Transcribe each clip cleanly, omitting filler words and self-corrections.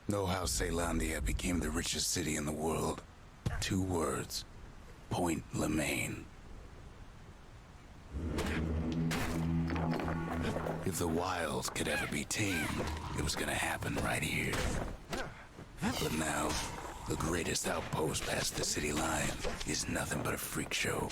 Know how Zealandia became the richest city in the world? 2 words. Point Lemaign. If the wilds could ever be tamed, it was gonna happen right here. But now, the greatest outpost past the city line is nothing but a freak show.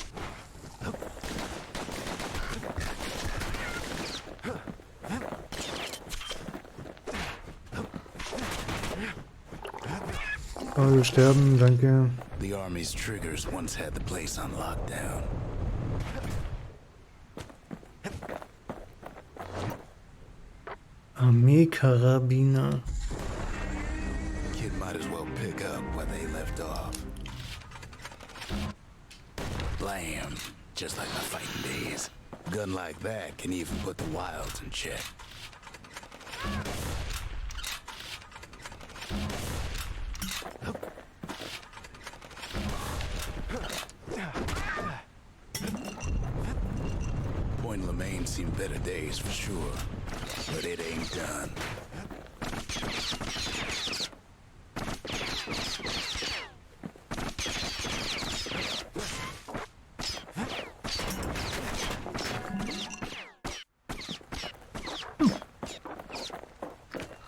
Oh, wir sterben, danke. The army's triggers once had the place on lockdown. Armeekarabiner. Kid might as well pick up where they left off. Blam, just like my fighting days. A gun like that can even put the wilds in check. Point Lemaign seen better days for sure, but it ain't done.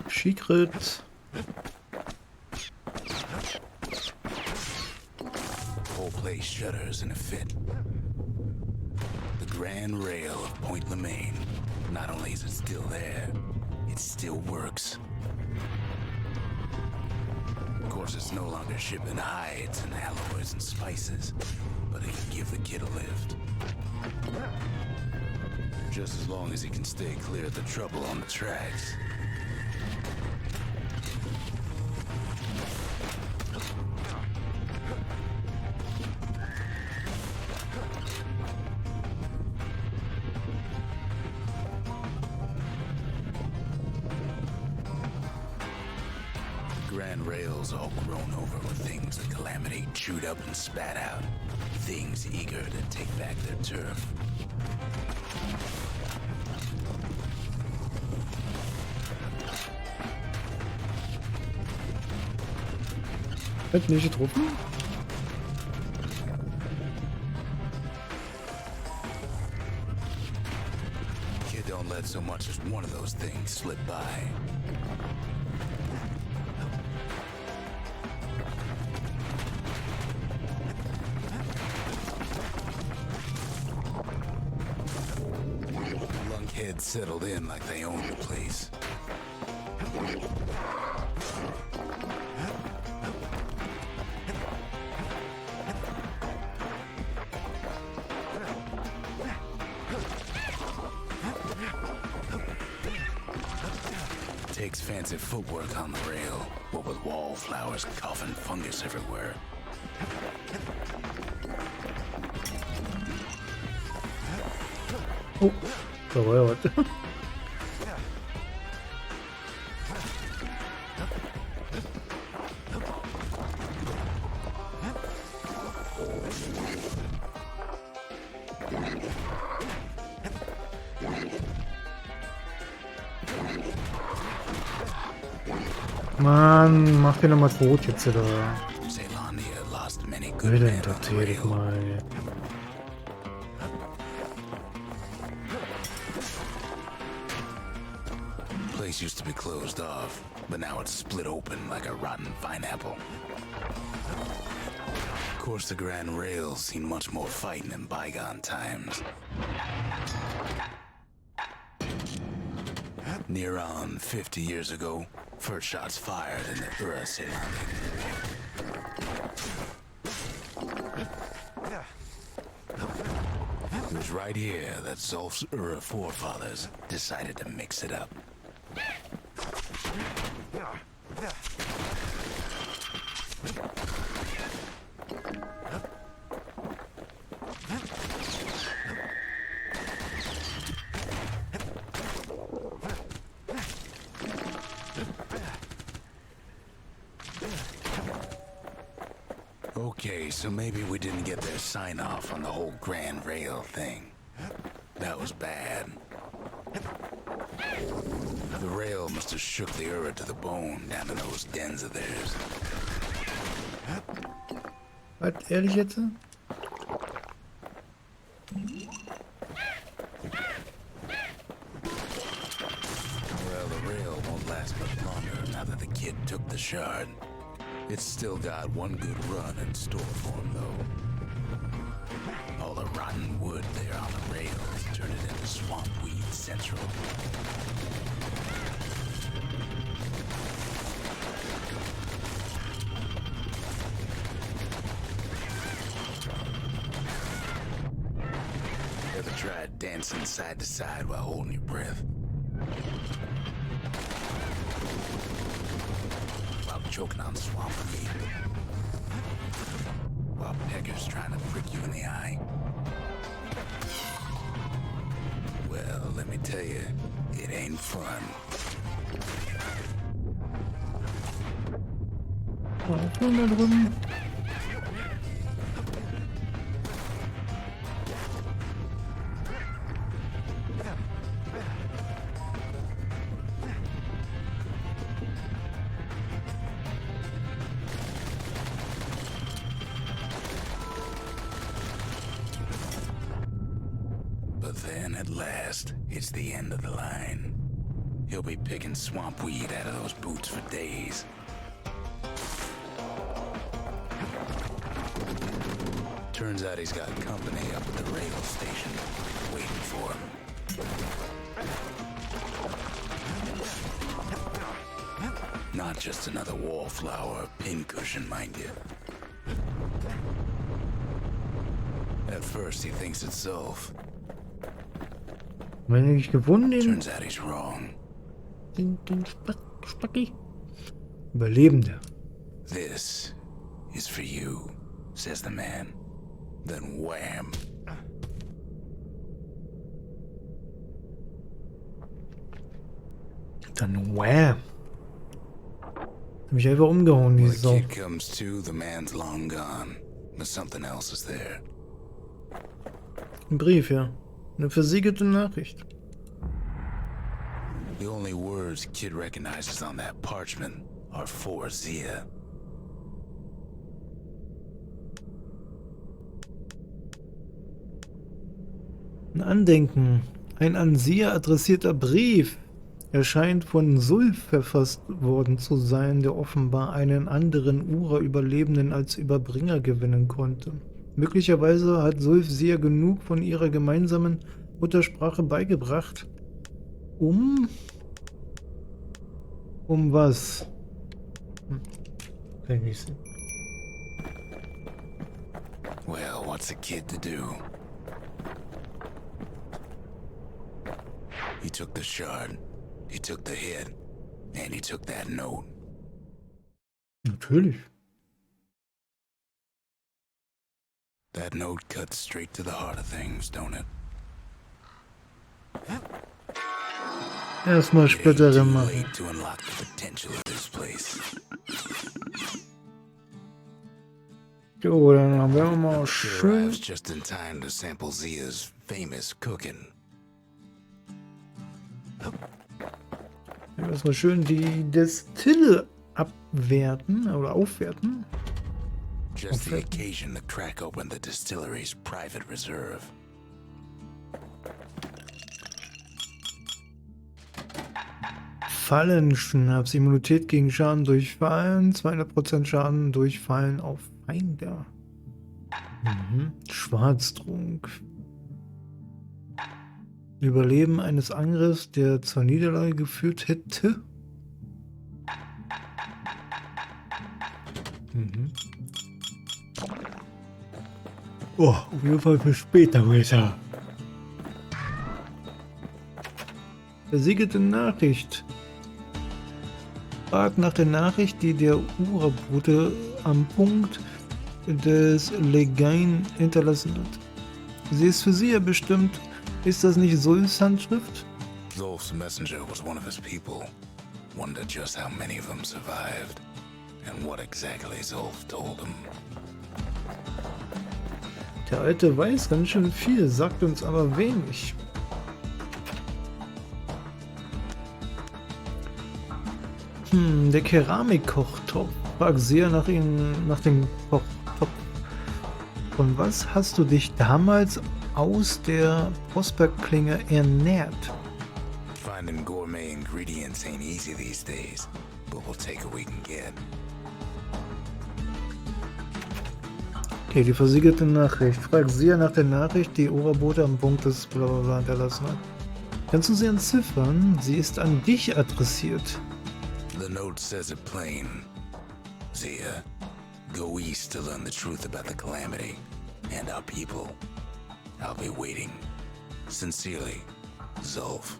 Secret. Whole place shudders in a fit. The grand rail of Point Lemaign. Not only is it still there, it still works. Of course, it's no longer shipping hides and alloys and spices, but it can give the kid a lift. Just as long as he can stay clear of the trouble on the tracks. Grand rails all grown over with things that Calamity chewed up and spat out. Things eager to take back their turf. Feindliche Truppen? Kid don't let so much as one of those things slip by. Lunkheads settled in like they owned the place. Takes fancy footwork on the rail, what with wallflowers coughing fungus everywhere. Oh, berührt. Mann, mach den doch mal tot jetzt, oder? Zealandia lost many good Bitte men on the interessier dich rail. mal. Place used to be closed off, but now it's split open like a rotten pineapple. Of course, the Grand Rail's seen much more fighting in bygone times. Near on 50 years ago, first shots fired in the Ura Zealandia. It was right here that Zulf's Ura forefathers decided to mix it up. Okay, so maybe we didn't get their sign-off on the whole Grand Rail thing. That was bad. The rail must have shook the Ura to the bone down in those dens of theirs. Was, ehrlich jetzt? Well, the rail won't last much longer now that the kid took the shard. It's still got one good run in store for him, though. All the rotten wood there on the rails turned it into swamp weed central. Ever tried dancing side to side while holding your breath? While choking on swamp meat? While peggers trying to prick you in the eye? Well, let me tell you, it ain't fun. Aufhören da drüben. But then, at last, it's the end of the line. He'll be picking swamp weed out of those boots for days. Turns out he's got company up at the rail station, waiting for him. Not just another wallflower or pincushion, mind you. At first, he thinks it's Zulf. Wenn ich gefunden Turns out he's wrong. den Spacki. Überlebende. This is for you, says the man. Then wham. Dann wham. Hab mich einfach umgehauen, When die the Sau. kid comes to, the man's long gone. But something else is there. Ein Brief, ja. Eine versiegelte Nachricht. The only words kid recognizes on that parchment are for Zia. Ein Andenken. Ein an sie adressierter Brief. Er scheint von Zulf verfasst worden zu sein, der offenbar einen anderen Ura-Überlebenden als Überbringer gewinnen konnte. Möglicherweise hat Zulf Zia genug von ihrer gemeinsamen Muttersprache beigebracht. Um was? Kann ich nicht sehen. Well, what's a kid to do? He took the shard, he took the head, and he took that note. Natürlich. That note cuts straight to the heart of things, don't it? Erstmal It ain't Splitter too machen. late to unlock the potential of this place. Jo, dann haben wir mal It schön. arrives just in time to sample Zia's famous cooking. Erstmal schön die Destille abwerten oder aufwerten. Just the occasion to crack open the distillery's private reserve. Fallenschnaps, Immunität gegen Schaden durch Fallen, 200% Schaden durch Fallen auf Feinde. Schwarztrunk. Überleben eines Angriffs, der zur Niederlage geführt hätte. Oh, auf jeden Fall für später, Ritter. Versiegelte Nachricht. Fragt nach der Nachricht, die der Ura-Bote am Punkt des Lemaign hinterlassen hat. Sie ist für Sie ja bestimmt. Ist das nicht Zulfs Handschrift? Zulf's messenger was one of his people. Wondered just how many of them survived, and what exactly Zulf told him. Der Alte weiß ganz schön viel, sagt uns aber wenig. Der Keramikkochtopf. Frag sehr nach dem Kochtopf. Von was hast du dich damals aus der Prosperklinge ernährt? Finding gourmet ingredients ain't easy these days, but we'll take what we can get. Okay, die versiegelte Nachricht. Frag sehr nach der Nachricht, die Oberbote am Punkt des Blablabla hinterlassen hat. Kannst du sie entziffern? Sie ist an dich adressiert. The note says it plain. Zia, go east to learn the truth about the calamity and our people. I'll be waiting. Sincerely, Zulf.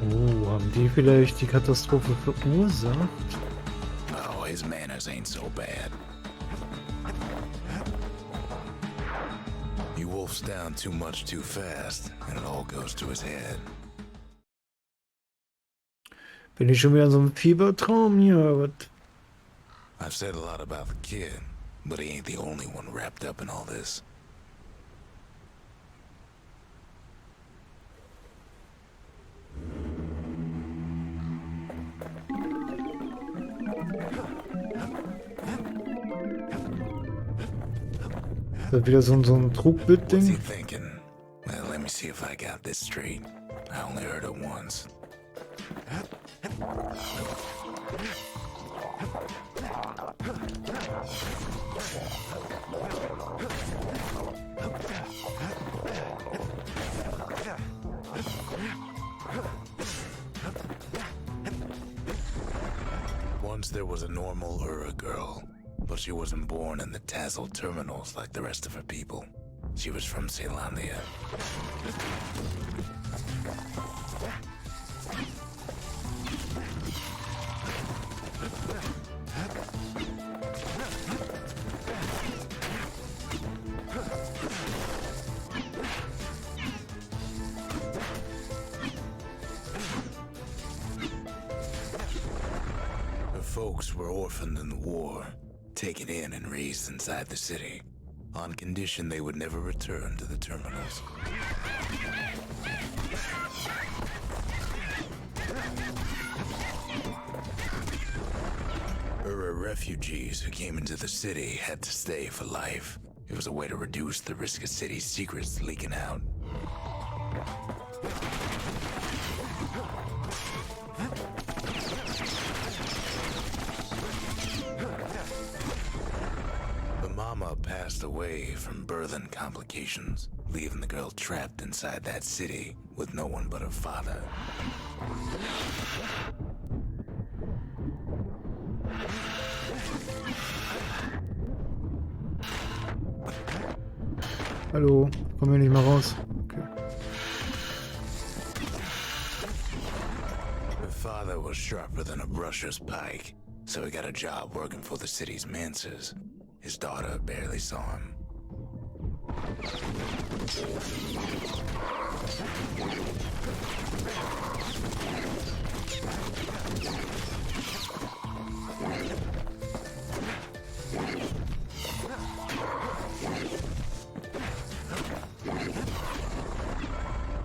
Oh, haben die vielleicht die Katastrophe verursacht? Oh, his manners ain't so bad. He wolfs down too much too fast, and it all goes to his head. Bin ich schon wieder in so einem Fiebertraum hier? Was? I've said a lot about the kid, but he ain't the only one wrapped up in all this. Ist das wieder so ein What's he Trugbild-Ding? thinking? Well, let me see if I got this straight. I only heard it once. Once there was a normal Ura girl, but she wasn't born in the Tassel terminals like the rest of her people. She was from Ceylondia. Her folks were orphaned in the war, taken in and raised inside the city, on condition they would never return to the terminals. Ura refugees who came into the city had to stay for life. It was a way to reduce the risk of city secrets leaking out. The mama passed away from birth and complications, leaving the girl trapped inside that city with no one but her father. Hallo, komm hier nicht mal raus. Okay. Her father was sharper than a brusher's pike, so he got a job working for the city's manses. His daughter barely saw him.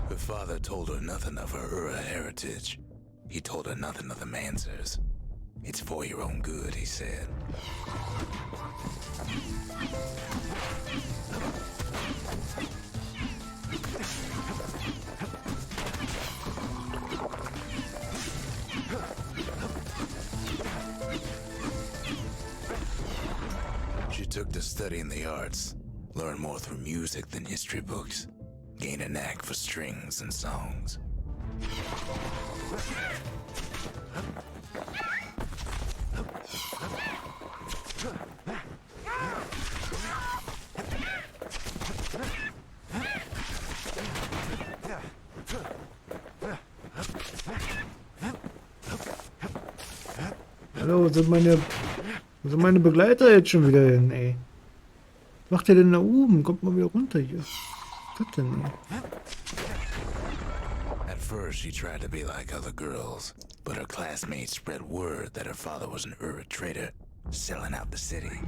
Her father told her nothing of her Ura heritage. He told her nothing of the Mansers. It's for your own good, he said. She took to studying the arts, learned more through music than history books, gained a knack for strings and songs. Hallo, wo sind meine Begleiter jetzt schon wieder hin, ey? Was macht der denn da oben? Kommt mal wieder runter hier. Was ist das denn, ey? At first, she tried to be like other girls, but her classmates spread word that her father was an Ura trader, selling out the city.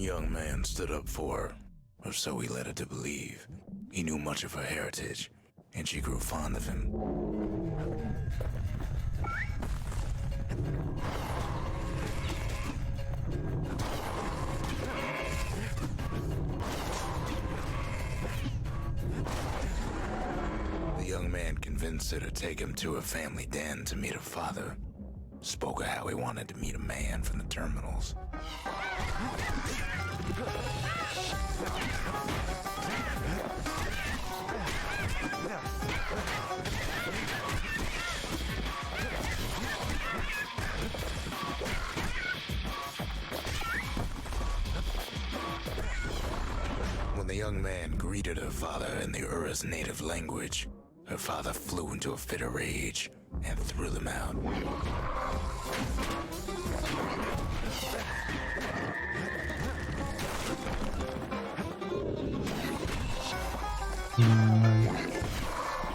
young man stood up for her, or so he led her to believe. He knew much of her heritage, and she grew fond of him. The young man convinced her to take him to her family den to meet her father. Spoke of how he wanted to meet a man from the terminals. When the young man greeted her father in the Ura's native language, her father flew into a fit of rage and threw them out.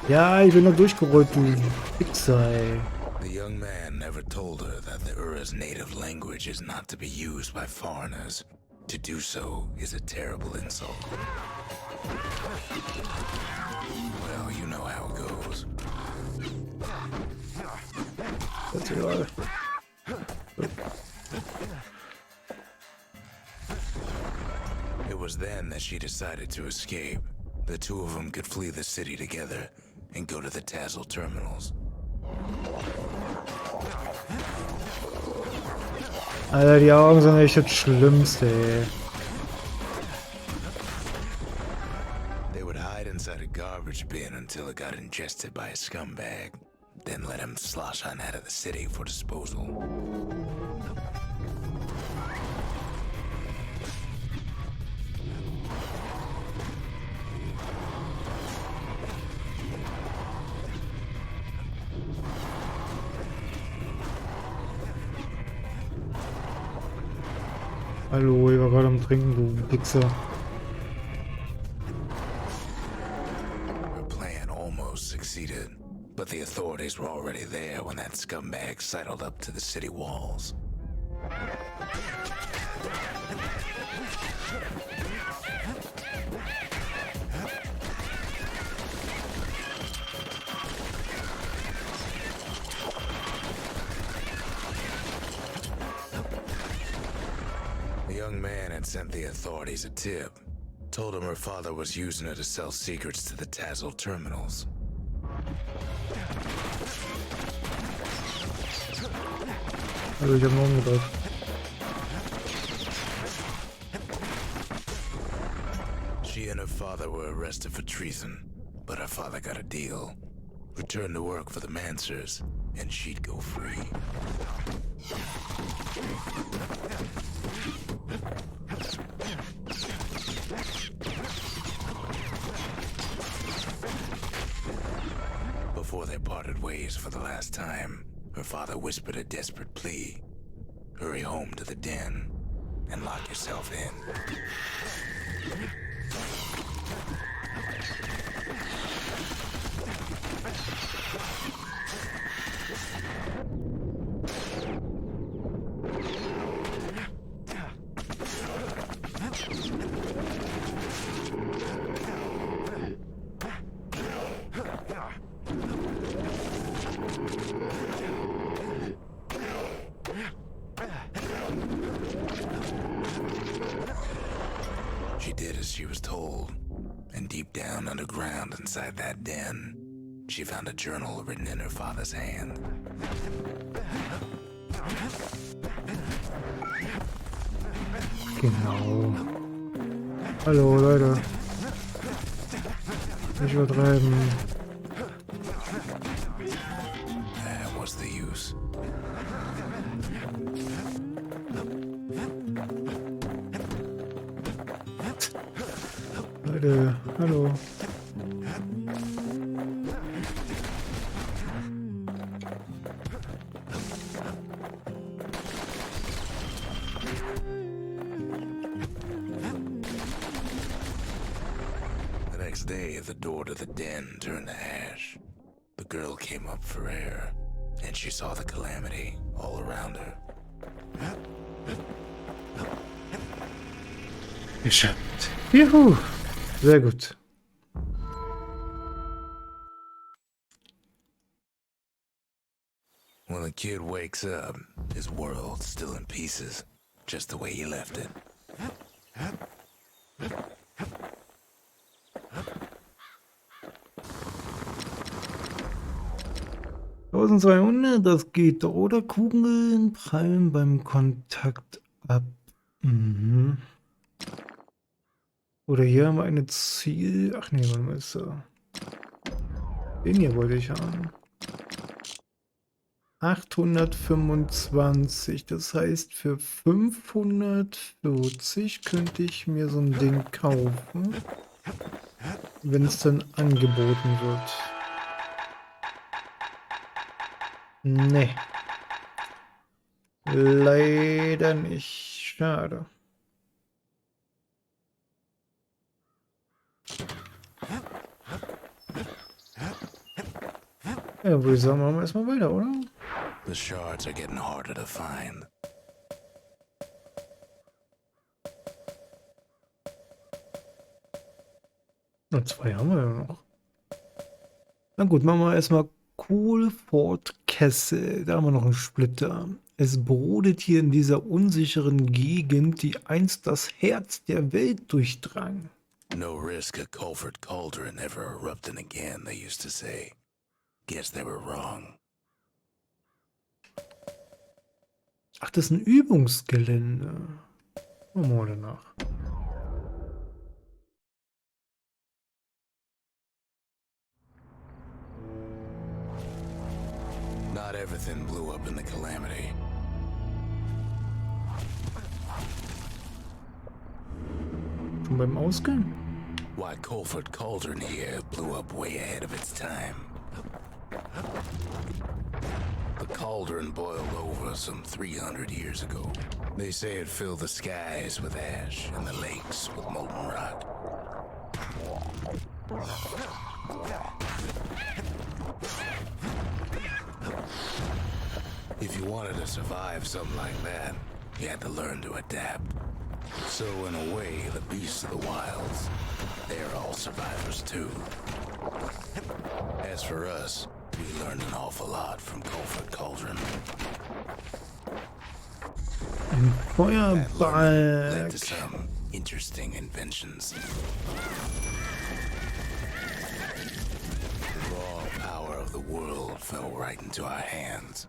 Ja, ich bin noch durchgerollt, du Wichser, ey. The young man never told her that the Ura's native language is not to be used by foreigners. To do so is a terrible insult. Well, you know how it goes. That's egal. It was then that she decided to escape. The two of them could flee the city together and go to the Tassel terminals. Alter, die Augen sind echt das Schlimmste, ey. They would hide inside a garbage bin until it got ingested by a scumbag, then let him slosh on out of the city for disposal. Hallo, ich war gerade am Trinken, du Wichser. Her plan almost succeeded, but the authorities were already there when that scumbag sidled up to the city walls. The young man had sent the authorities a tip. Told him her father was using her to sell secrets to the Tassel terminals. Also ich hab nur umgedreht. She and her father were arrested for treason, but her father got a deal. Returned to work for the Mansers, and she'd go free. Before they parted ways for the last time, her father whispered a desperate plea. Hurry home to the den and lock yourself in. She did as she was told, and deep down underground inside that den, she found a journal written in her father's hand. Genau. Hallo Leute. Nicht übertreiben. What's the use? Leute, hallo. The next day, the door to the den turned to ash. The girl came up for air, and she saw the calamity all around her. Geschafft. Juhu. Sehr gut. When the kid wakes up, his world's still in pieces, just the way he left it. 1200, das geht doch, oder? Kugeln prallen beim Kontakt ab. Mhm. Oder hier haben wir eine Ziel... Ach nee, warte mal, ist da. Den hier wollte ich haben. 825, das heißt für 540 könnte ich mir so ein Ding kaufen, wenn es dann angeboten wird. Nee. Leider nicht. Schade. Ja, würde ich sagen, machen wir erstmal weiter, oder? The shards are getting harder to find. Und 2 haben wir ja noch. Na gut, machen wir erstmal Colfordkessel. Da haben wir noch einen Splitter. Es brodet hier in dieser unsicheren Gegend, die einst das Herz der Welt durchdrang. No risk of Colford Cauldron ever erupting again, they used to say. Guess they were wrong. Ach, das ist ein Übungsgelände. Machen wir mal danach. Not everything blew up in the calamity. Schon beim Ausgang? Why Colford Cauldron here blew up way ahead of its time. The cauldron boiled over some 300 years ago. They say it filled the skies with ash and the lakes with molten rock. If you wanted to survive something like that, you had to learn to adapt. So in a way, the beasts of the wilds, they're all survivors too. As for us, we learned an awful lot from Colford Cauldron. Ein That learning led to Feuerberg. some interesting inventions. The raw power of the world fell right into our hands.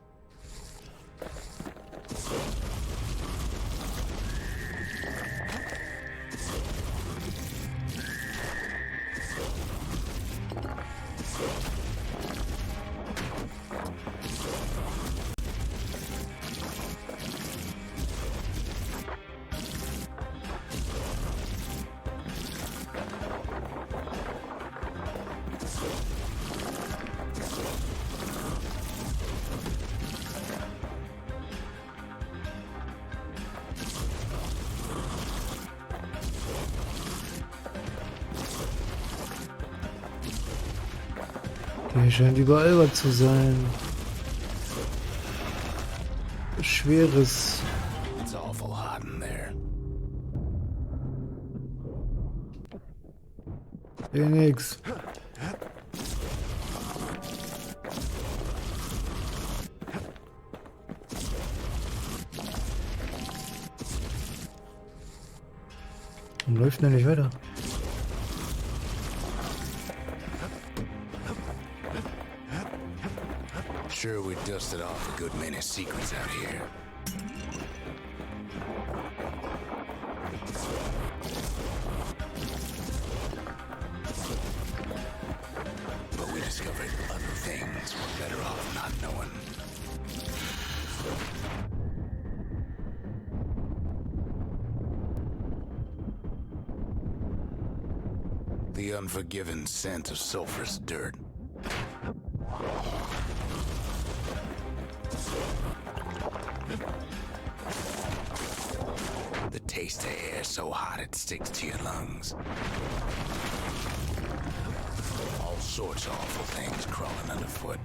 Hier scheint überall was zu sein. Schweres. It's awful hot in there. Hier nix. Warum läuft denn nicht weiter? Sure, we dusted off a good many secrets out here. But we discovered other things we're better off not knowing. The unforgiving scent of sulfurous dirt. The taste of air so hot it sticks to your lungs. All sorts of awful things crawling underfoot.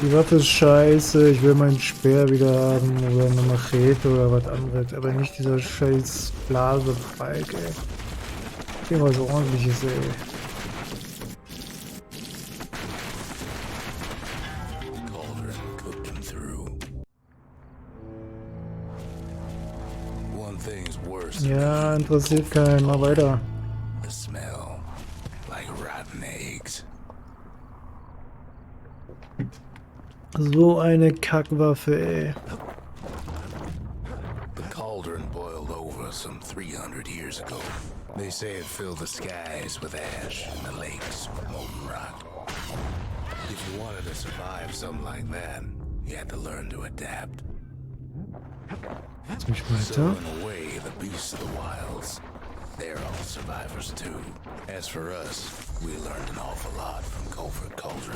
Die Waffe ist scheiße, ich will meinen Speer wieder haben oder eine Machete oder was anderes, aber nicht dieser scheiß Blasebalg, ey. Hier was ordentliches, ey. Cauldron cooked him through. One thing's worse. Ja, interessiert keinen, mal weiter. The smell, like rotten eggs. So eine Kackwaffe, ey. The cauldron boiled over some 300 years ago. They say it filled the skies with ash and the lakes with molten rock. If you wanted to survive something like that, you had to learn to adapt. Lass mich So weiter. in a way, the beasts of the wilds, they're all survivors too. As for us, we learned an awful lot from Colfordkessel.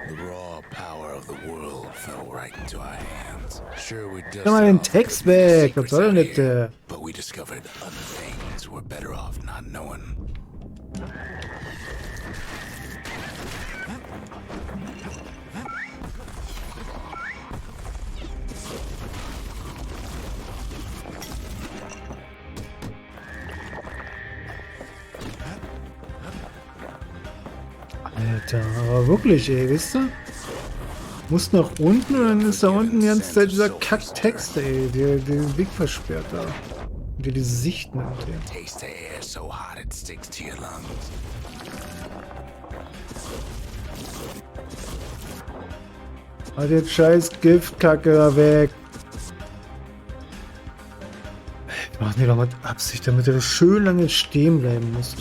The raw power of the world fell right into our hands. Sure, we dusted Kann mal den off Text the weg, was secrets soll denn out das? here, but we discovered other things we're better off not knowing. Alter, aber wirklich, ey, wisst ihr? Muss nach unten und dann ist da unten die ganze Zeit dieser Kack-Text, ey, der den Weg versperrt da. Und der die Sicht nimmt, ey. Taste the air so hot it sticks to your lungs. Halt jetzt scheiß Giftkacke da weg. Machen die doch mit Absicht, damit er schön lange stehen bleiben muss.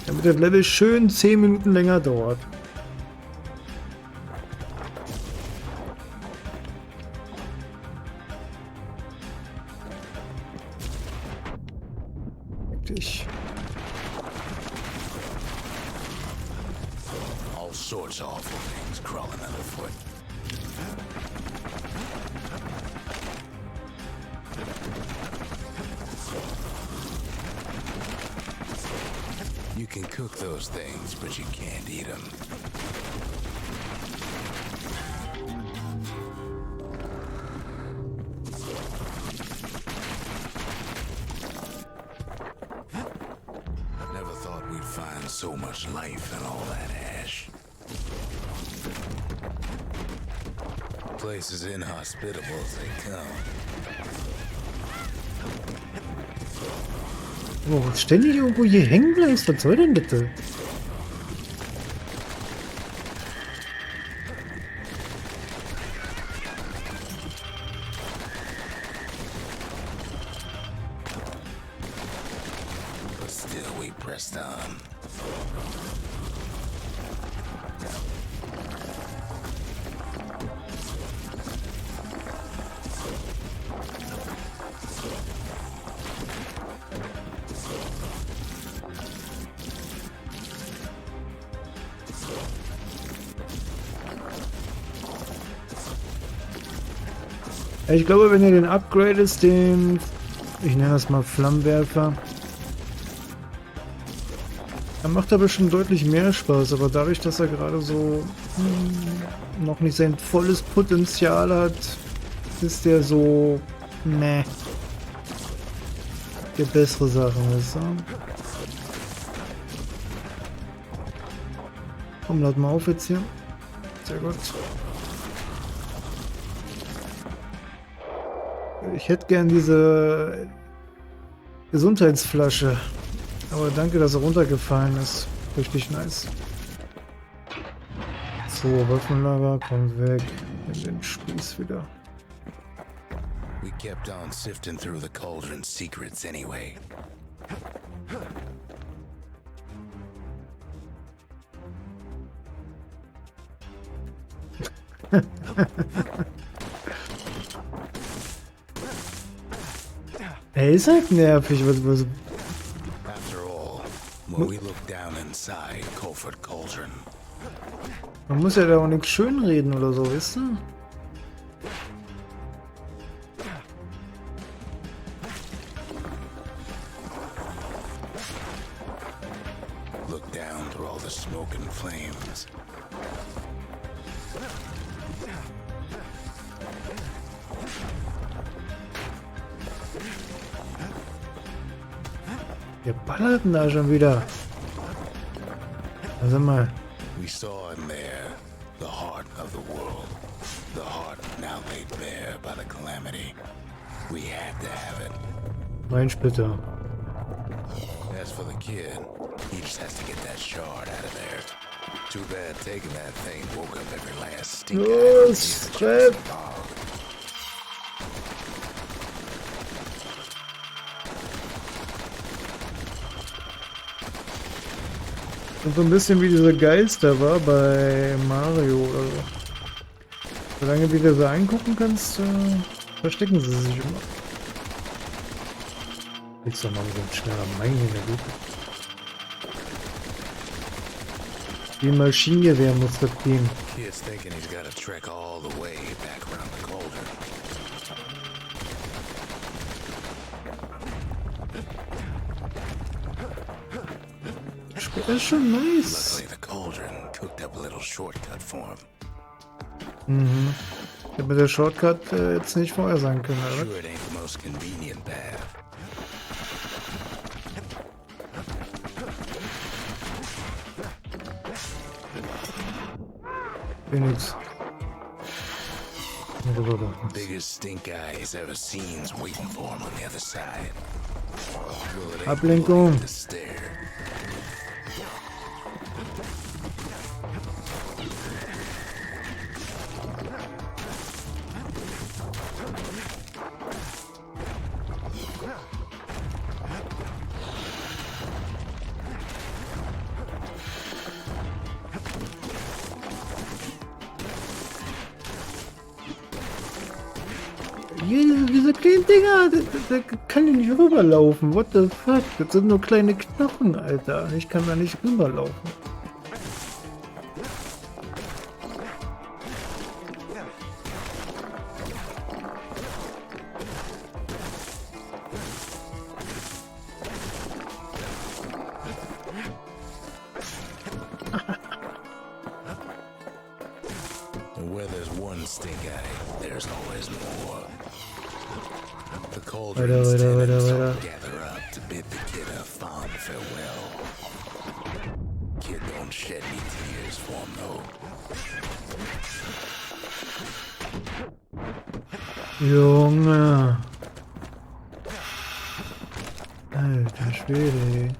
Damit das Level schön 10 Minuten länger dauert. Wirklich. All sorts of awful things crawling underfoot. You can cook those things, but you can't eat them. Never thought we'd find so much life in all that ash. Place is inhospitable as they come. Oh, ständig irgendwo hier hängen bleibst, was soll denn bitte? But still we pressed on. Ich glaube, wenn ihr den upgradest, den, ich nenne das mal Flammenwerfer, dann macht er bestimmt deutlich mehr Spaß, aber dadurch, dass er gerade so noch nicht sein volles Potenzial hat, ist der so, meh. Der bessere Sachen ist, ja? Komm, lad mal auf jetzt hier. Sehr gut. Ich hätte gern diese Gesundheitsflasche. Aber danke, dass er runtergefallen ist. Richtig nice. So, Waffenlager, kommt weg. In den Spieß wieder. We kept on sifting through the cauldron's secrets anyway. Er ist halt nervig. Was. After all, when we look down inside Colfordkessel, Man muss ja da auch nichts schönreden oder so, weißt du? Look down through all the smoke and flames. Wir ballerten da schon wieder. Also mal. We saw in there the heart of the world. The heart now laid bare by the calamity. We had to have it. Mein Splitter. As for the kid, he just has to get that shard out of there. Too bad taking that thing woke up every last stink. Los, Trepp! Und so ein bisschen wie dieser Geister war bei Mario oder so. Solange du dir so angucken kannst, verstecken sie sich immer. Jetzt doch mal so ein schneller Main in der Lupe. Wie ein Maschinengewehr muss das gehen. Kid's thinking he's got to trek all the way back around the cauldron. Das ist schon nice. Luckily, the cauldron cooked up a little shortcut for him. Mhm. Ich habe mit der Shortcut jetzt nicht vorher sagen können, oder? Sure, it ain't the most convenient path. Nix. Biggest stink eye he's ever seen's waiting for him on the other side. Well, it ain't Ablenkung. worth the stare. Diese kleinen Dinger, der kann ja nicht rüberlaufen. What the fuck? Das sind nur kleine Knochen, Alter. Ich kann da nicht rüberlaufen. Where there's one stink eye, there's always more. The cauldron Weiter. gather up to bid the kid a fond farewell. Kid don't shed any tears for him though. Junge. Alter Schwede.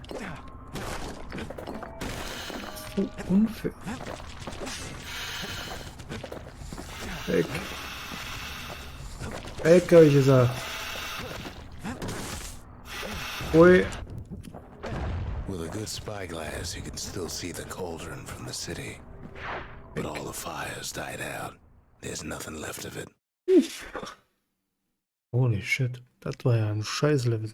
So unfair. Weg. Weg, hab ich gesagt. Ui. With a good spyglass, you can still see the cauldron from the city. But all the fires died out. There's nothing left of it. Holy shit. Das war ja ein Scheißlevel.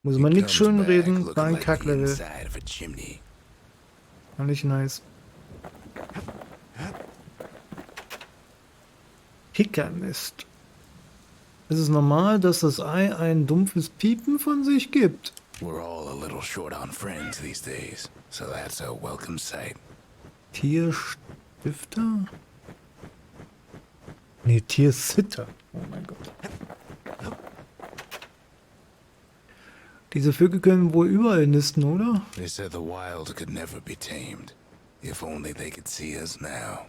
Muss man nicht schön reden, war ein Kacklevel. War nicht nice. Kickernest. Es ist normal, dass das Ei ein dumpfes Piepen von sich gibt. We're all a little short on friends these days, so that's a welcome sight. Tierstifter? Nee, Tiersitter. Oh mein Gott. Diese Vögel können wohl überall nisten, oder? They said the wild could never be tamed. If only they could see us now.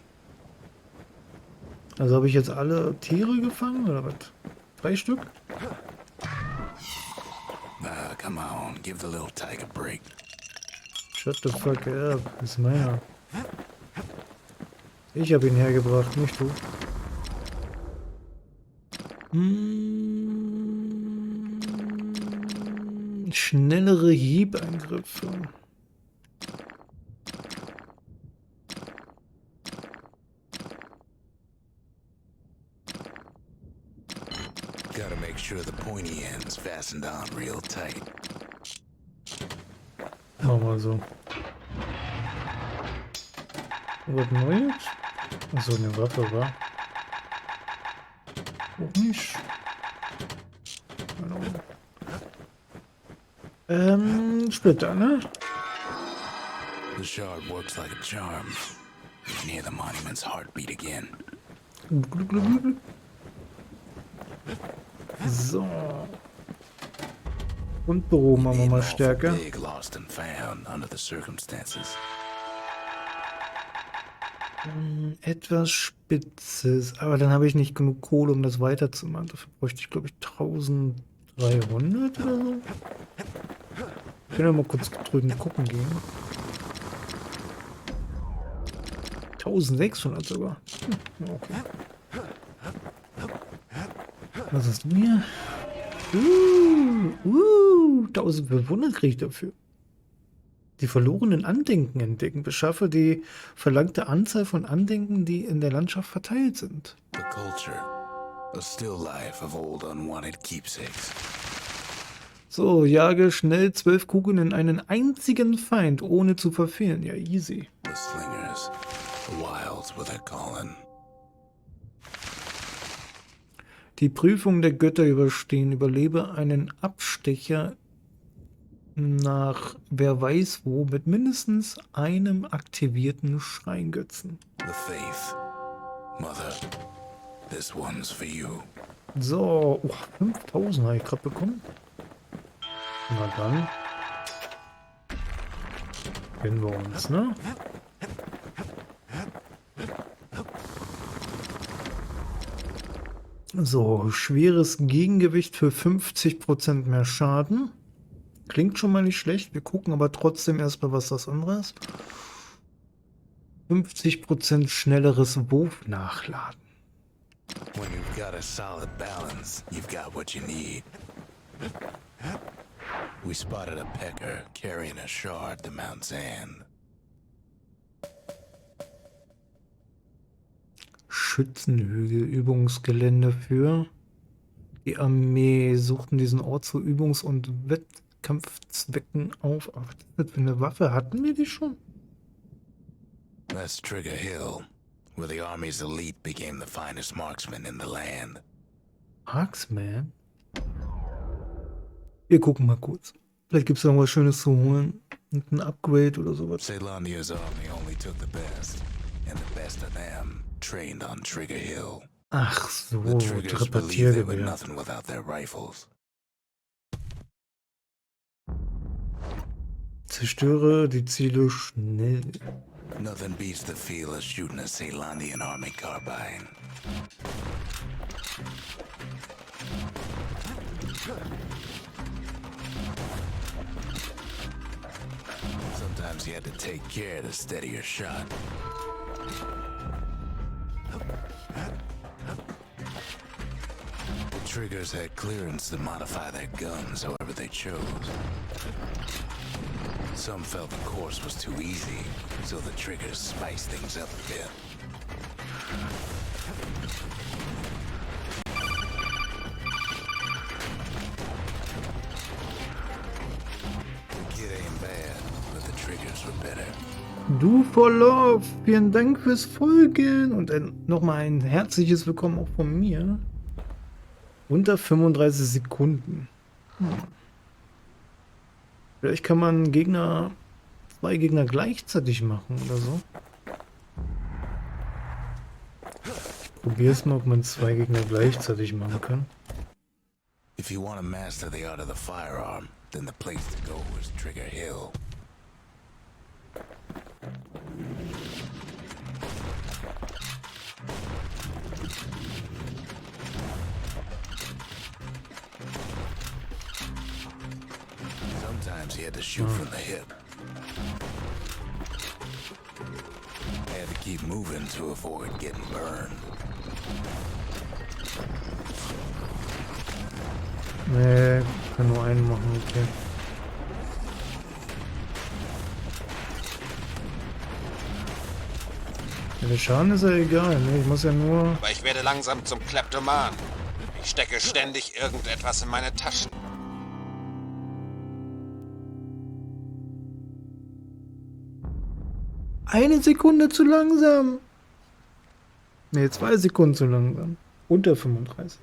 Also habe ich jetzt alle Tiere gefangen, oder was? 3 Stück? Come on, give the little tiger a break. Shut the fuck up, das ist meiner. Ich habe ihn hergebracht, nicht du. Schnellere Hiebeingriffe. Gotta make sure the pointy end's fastened on real tight. Machen wir so. Was Neues? Achso, eine Waffe war. Auch nicht. Keine Ahnung. Splitter, ne? The shard works like a charm. You can hear the monument's heartbeat again. So. Und Büro machen wir mal stärker. Big lost and found under the circumstances. Etwas Spitzes, aber dann habe ich nicht genug Kohle, um das weiterzumachen. Dafür bräuchte ich, glaube ich, 1300 oder so. Ich kann ja mal kurz drüben gucken gehen. 1600 sogar. Okay. Was hast du hier? 1500 kriege ich dafür. Die verlorenen Andenken entdecken. Beschaffe die verlangte Anzahl von Andenken, die in der Landschaft verteilt sind. The culture. A still life of old unwanted keepsakes. So, jage schnell 12 Kugeln in einen einzigen Feind, ohne zu verfehlen. Ja, easy. The slingers. The wilds with their calling. Die Prüfung der Götter überstehen. Überlebe einen Abstecher nach Werweißwo mit mindestens einem aktivierten Schreingötzen. The faith. Mother, this one's for you. So, 5000 habe ich gerade bekommen. Na dann. Kennen wir uns, ne? So, schweres Gegengewicht für 50% mehr Schaden. Klingt schon mal nicht schlecht. Wir gucken aber trotzdem erstmal, was das andere ist. 50% schnelleres Wurfnachladen. When you've got a solid balance, you've got what you need. We spotted a pecker carrying a shard to Mount Zan. Schützenhügel, Übungsgelände für die Armee. Suchten diesen Ort zu Übungs- und Wettkampfzwecken auf. Ach, was ist das für eine Waffe? Hatten wir die schon? That's Trigger Hill, where the army's elite became the finest marksmen in the land. Marksman? Wir gucken mal kurz. Vielleicht gibt es noch was Schönes zu holen. Und ein Upgrade oder sowas. Ceylonia's army only took the best, and the best of them trained on Trigger Hill. Ach so, The Triggers believe they were Repetiergewehr. nothing without their rifles. Zerstöre die Ziele schnell. Nothing beats the feel of shooting a Ceylonian army carbine. Sometimes you had to take care to steady your shot. The Triggers had clearance to modify their guns however they chose. Some felt the course was too easy, so the Triggers spiced things up a bit. The kid ain't bad, but the Triggers were better. Du Vorlauf, vielen Dank fürs Folgen und nochmal ein herzliches Willkommen auch von mir. Unter 35 Sekunden. Vielleicht kann man zwei Gegner gleichzeitig machen oder so. Ich probiere es mal, ob man zwei Gegner gleichzeitig machen kann. If you want to master the art of the firearm, then the place to go is Trigger Hill. Sometimes he had to shoot from the hip. Had to keep moving to avoid getting burned. Nee, ich kann nur einen machen, okay. Ja, der Schaden ist ja egal, ne? Ich muss ja nur... Aber ich werde langsam zum Kleptoman. Ich stecke ständig irgendetwas in meine Taschen. Eine Sekunde zu langsam. Ne, 2 Sekunden zu langsam. Unter 35.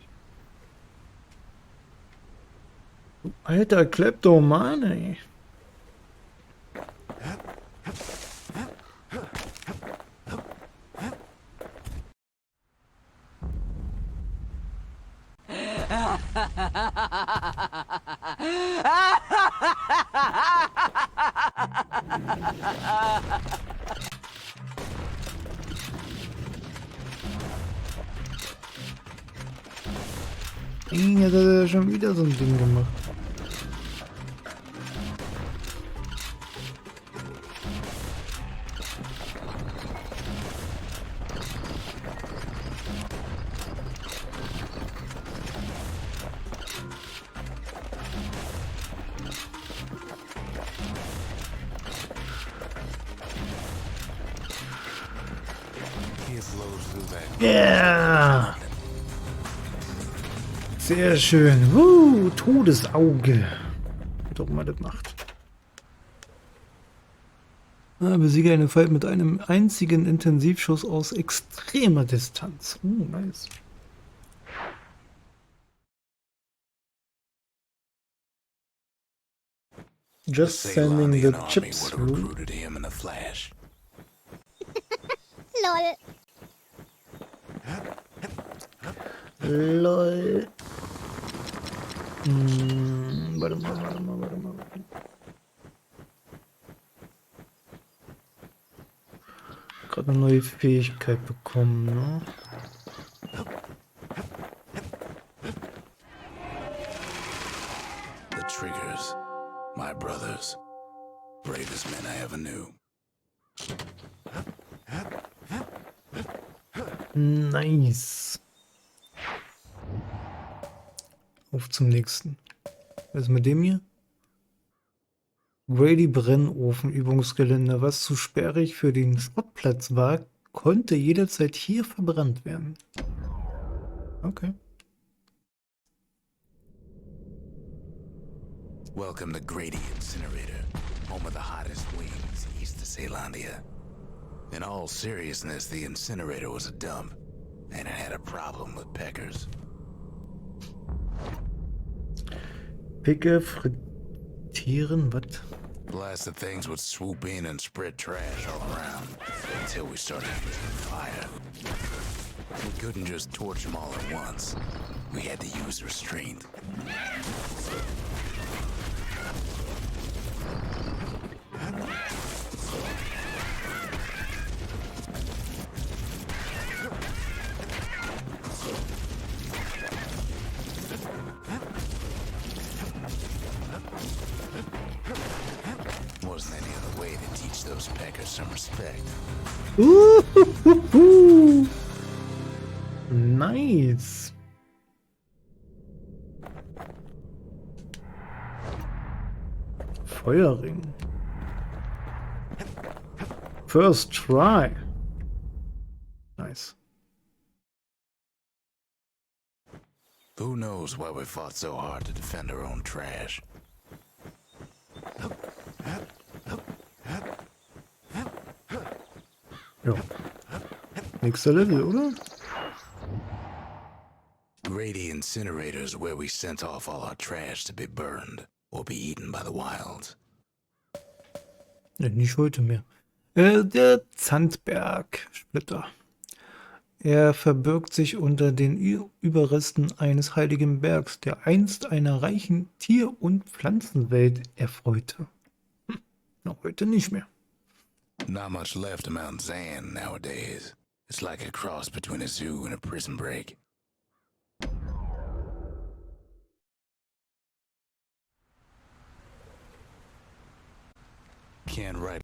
Alter Kleptoman, ey. Jetzt hat er schon wieder so ein Ding gemacht. Yeah! Sehr schön. Todesauge. Wie doch mal das macht. Besiege einen Feind mit einem einzigen Intensivschuss aus extremer Distanz. Nice. Just sending the chips through. Lol. LOL. Warte mal. Gerade eine neue Fähigkeit bekommen, ne? The Triggers, my brothers, bravest men I ever knew. Nice. Auf zum nächsten. Was ist mit dem hier? Grady-Brennofen Übungsgelände. Was zu sperrig für den Schrottplatz war, konnte jederzeit hier verbrannt werden. Okay. Welcome to Grady Incinerator, home of the hottest wings east of Caelandia. In all seriousness, the incinerator was a dump, and it had a problem with peckers. Picke frittieren, was? Blasted things would swoop in and spread trash all around, until we started using fire. We couldn't just torch them all at once. We had to use restraint. Wasn't any other way to teach those peckers some respect. Nice. Feuerring. First try. Nice. Who knows why we fought so hard to defend our own trash? Ja. Nächster Level, oder? Grady Incinerators, where we sent off all our trash to be burned or be eaten by the wilds. Ja, nicht heute mehr. Der Zandberg-Splitter. Er verbirgt sich unter den Überresten eines heiligen Bergs, der einst einer reichen Tier- und Pflanzenwelt erfreute. Na, heute nicht mehr. Not much left of Mount Zan nowadays. It's like a cross between a zoo and a prison break. Can't write